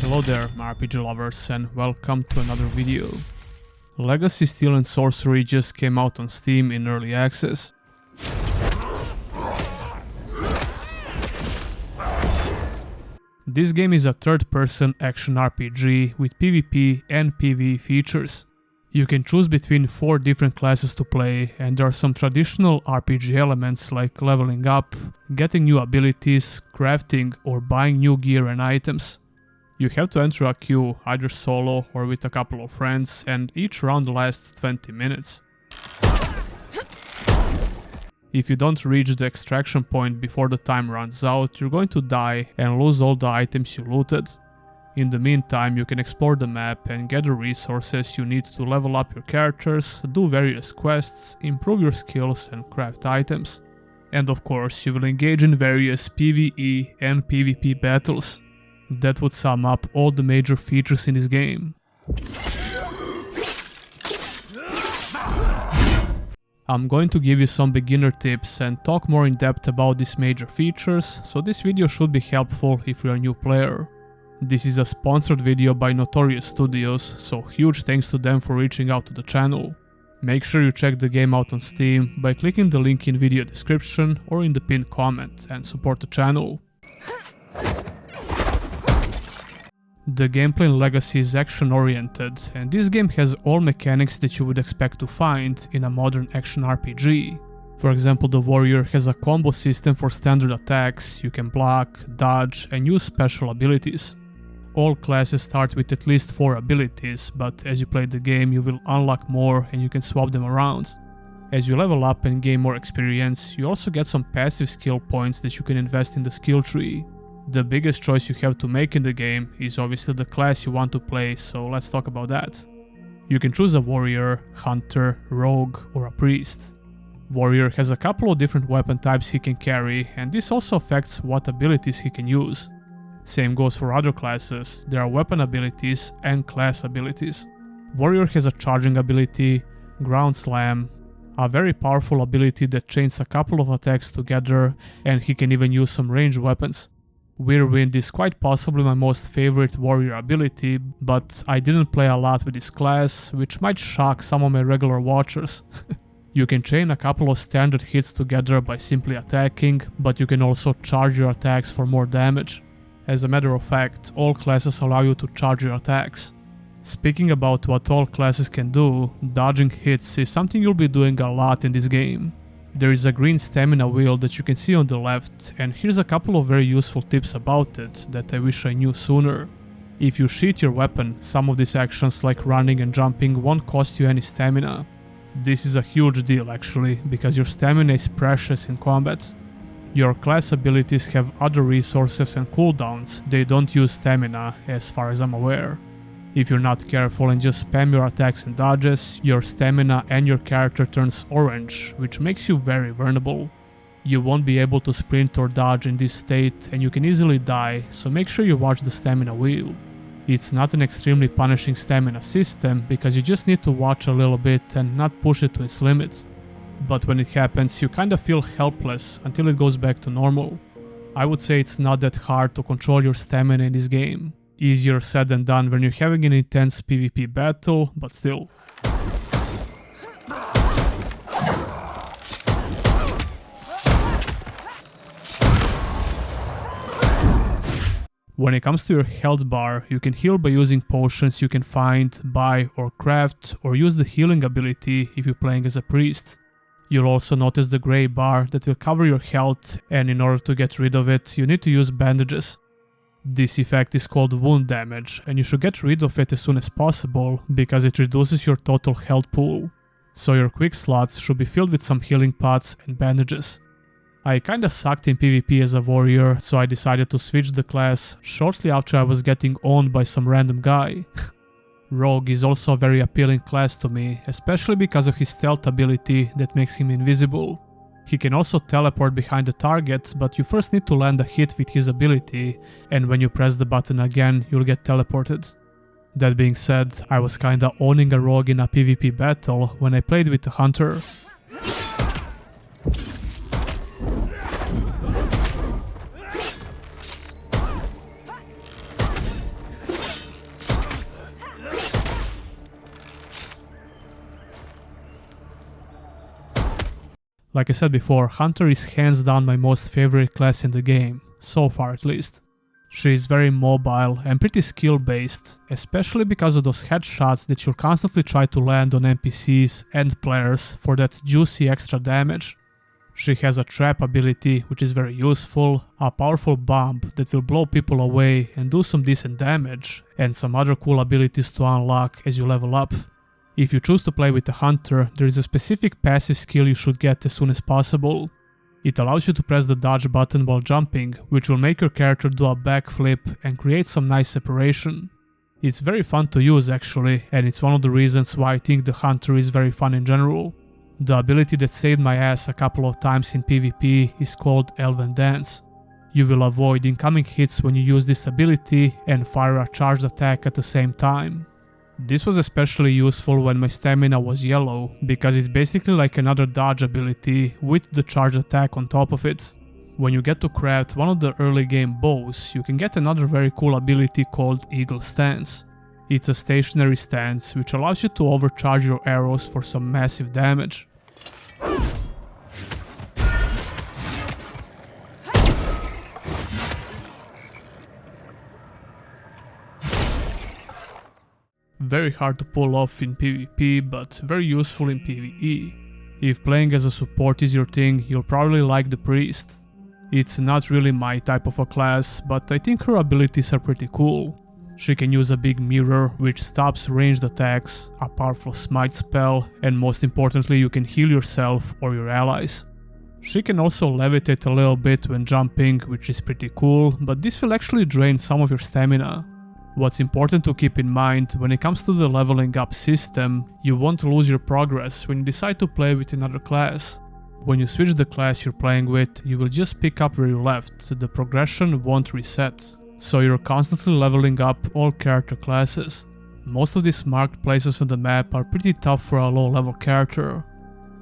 Hello there, my RPG lovers, and welcome to another video. Legacy Steel and Sorcery just came out on Steam in early access. This game is a third-person action RPG with PvP and PvE features. You can choose between 4 different classes to play, and there are some traditional RPG elements like leveling up, getting new abilities, crafting, or buying new gear and items. You have to enter a queue either solo or with a couple of friends, and each round lasts 20 minutes. If you don't reach the extraction point before the time runs out, you're going to die and lose all the items you looted. In the meantime, you can explore the map and gather resources you need to level up your characters, do various quests, improve your skills and craft items. And of course, you will engage in various PvE and PvP battles. That would sum up all the major features in this game. I'm going to give you some beginner tips and talk more in depth about these major features, so this video should be helpful if you're a new player. This is a sponsored video by Notorious Studios, so huge thanks to them for reaching out to the channel. Make sure you check the game out on Steam by clicking the link in video description or in the pinned comment and support the channel. The gameplay in Legacy is action-oriented, and this game has all mechanics that you would expect to find in a modern action RPG. For example, the warrior has a combo system for standard attacks, you can block, dodge, and use special abilities. All classes start with at least 4 abilities, but as you play the game you will unlock more and you can swap them around. As you level up and gain more experience, you also get some passive skill points that you can invest in the skill tree. The biggest choice you have to make in the game is obviously the class you want to play, so let's talk about that. You can choose a warrior, hunter, rogue, or a priest. Warrior has a couple of different weapon types he can carry, and this also affects what abilities he can use. Same goes for other classes, there are weapon abilities and class abilities. Warrior has a charging ability, ground slam, a very powerful ability that chains a couple of attacks together, and he can even use some ranged weapons. Whirlwind is quite possibly my most favorite warrior ability, but I didn't play a lot with this class, which might shock some of my regular watchers. You can chain a couple of standard hits together by simply attacking, but you can also charge your attacks for more damage. As a matter of fact, all classes allow you to charge your attacks. Speaking about what all classes can do, dodging hits is something you'll be doing a lot in this game. There is a green stamina wheel that you can see on the left, and here's a couple of very useful tips about it that I wish I knew sooner. If you sheath your weapon, some of these actions like running and jumping won't cost you any stamina. This is a huge deal actually, because your stamina is precious in combat. Your class abilities have other resources and cooldowns, they don't use stamina as far as I'm aware. If you're not careful and just spam your attacks and dodges, your stamina and your character turns orange, which makes you very vulnerable. You won't be able to sprint or dodge in this state and you can easily die, so make sure you watch the stamina wheel. It's not an extremely punishing stamina system because you just need to watch a little bit and not push it to its limits. But when it happens, you kinda feel helpless until it goes back to normal. I would say it's not that hard to control your stamina in this game. Easier said than done when you're having an intense PvP battle, but still. When it comes to your health bar, you can heal by using potions you can find, buy or craft, or use the healing ability if you're playing as a priest. You'll also notice the grey bar that will cover your health, and in order to get rid of it, you need to use bandages. This effect is called wound damage, and you should get rid of it as soon as possible, because it reduces your total health pool. So your quick slots should be filled with some healing pots and bandages. I kinda sucked in PvP as a warrior, so I decided to switch the class shortly after I was getting owned by some random guy. Rogue is also a very appealing class to me, especially because of his stealth ability that makes him invisible. He can also teleport behind the target, but you first need to land a hit with his ability, and when you press the button again, you'll get teleported. That being said, I was kinda owning a rogue in a PvP battle when I played with the hunter. Like I said before, Hunter is hands down my most favorite class in the game, so far at least. She is very mobile and pretty skill based, especially because of those headshots that you'll constantly try to land on NPCs and players for that juicy extra damage. She has a trap ability which is very useful, a powerful bomb that will blow people away and do some decent damage, and some other cool abilities to unlock as you level up. If you choose to play with a Hunter, there is a specific passive skill you should get as soon as possible. It allows you to press the dodge button while jumping, which will make your character do a backflip and create some nice separation. It's very fun to use actually, and it's one of the reasons why I think the Hunter is very fun in general. The ability that saved my ass a couple of times in PvP is called Elven Dance. You will avoid incoming hits when you use this ability and fire a charged attack at the same time. This was especially useful when my stamina was yellow, because it's basically like another dodge ability with the charge attack on top of it. When you get to craft one of the early game bows, you can get another very cool ability called Eagle Stance. It's a stationary stance which allows you to overcharge your arrows for some massive damage. Very hard to pull off in PvP, but very useful in PvE. If playing as a support is your thing, you'll probably like the Priest. It's not really my type of a class, but I think her abilities are pretty cool. She can use a big mirror, which stops ranged attacks, a powerful smite spell, and most importantly you can heal yourself or your allies. She can also levitate a little bit when jumping, which is pretty cool, but this will actually drain some of your stamina. What's important to keep in mind when it comes to the leveling up system, you won't lose your progress when you decide to play with another class. When you switch the class you're playing with, you will just pick up where you left, so the progression won't reset. So you're constantly leveling up all character classes. Most of these marked places on the map are pretty tough for a low level character.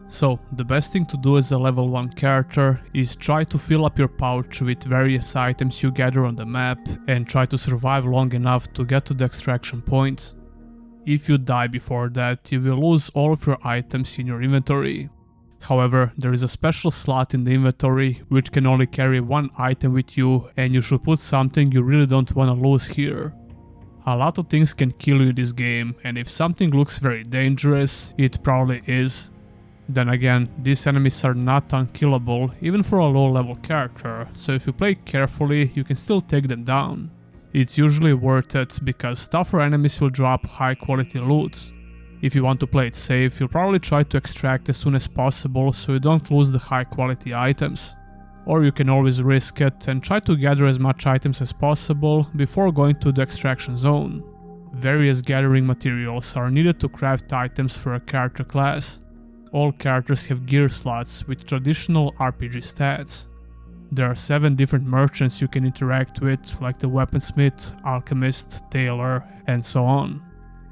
So the best thing to do as a level 1 character is try to fill up your pouch with various items you gather on the map and try to survive long enough to get to the extraction point. If you die before that, you will lose all of your items in your inventory. However, there is a special slot in the inventory which can only carry one item with you, and you should put something you really don't want to lose here. A lot of things can kill you in this game, and if something looks very dangerous, it probably is. Then again, these enemies are not unkillable even for a low level character, so if you play carefully you can still take them down. It's usually worth it because tougher enemies will drop high quality loot. If you want to play it safe, you'll probably try to extract as soon as possible so you don't lose the high quality items. Or you can always risk it and try to gather as much items as possible before going to the extraction zone. Various gathering materials are needed to craft items for a character class. All characters have gear slots with traditional RPG stats. There are 7 different merchants you can interact with, like the weaponsmith, alchemist, tailor, and so on.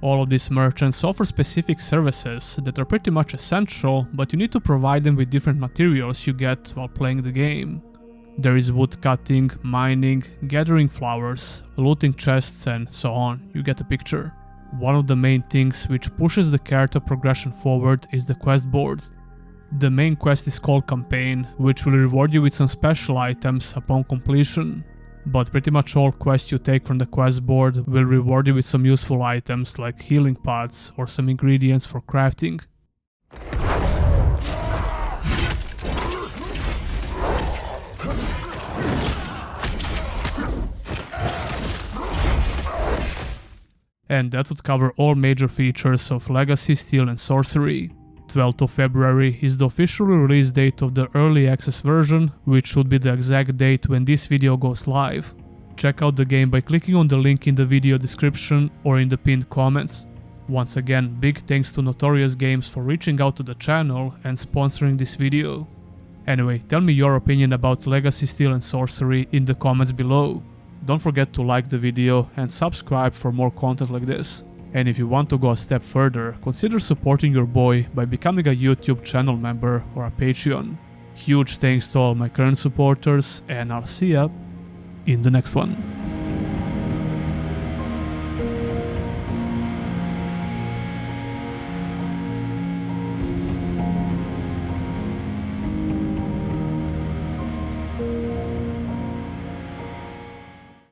All of these merchants offer specific services that are pretty much essential, but you need to provide them with different materials you get while playing the game. There is wood cutting, mining, gathering flowers, looting chests, and so on, you get the picture. One of the main things which pushes the character progression forward is the quest boards. The main quest is called Campaign, which will reward you with some special items upon completion. But pretty much all quests you take from the quest board will reward you with some useful items like healing pots or some ingredients for crafting. And that would cover all major features of Legacy, Steel and Sorcery. 12th of February is the official release date of the early access version, which would be the exact date when this video goes live. Check out the game by clicking on the link in the video description or in the pinned comments. Once again, big thanks to Notorious Games for reaching out to the channel and sponsoring this video. Anyway, tell me your opinion about Legacy, Steel and Sorcery in the comments below. Don't forget to like the video and subscribe for more content like this. And if you want to go a step further, consider supporting your boy by becoming a YouTube channel member or a Patreon. Huge thanks to all my current supporters, and I'll see ya in the next one.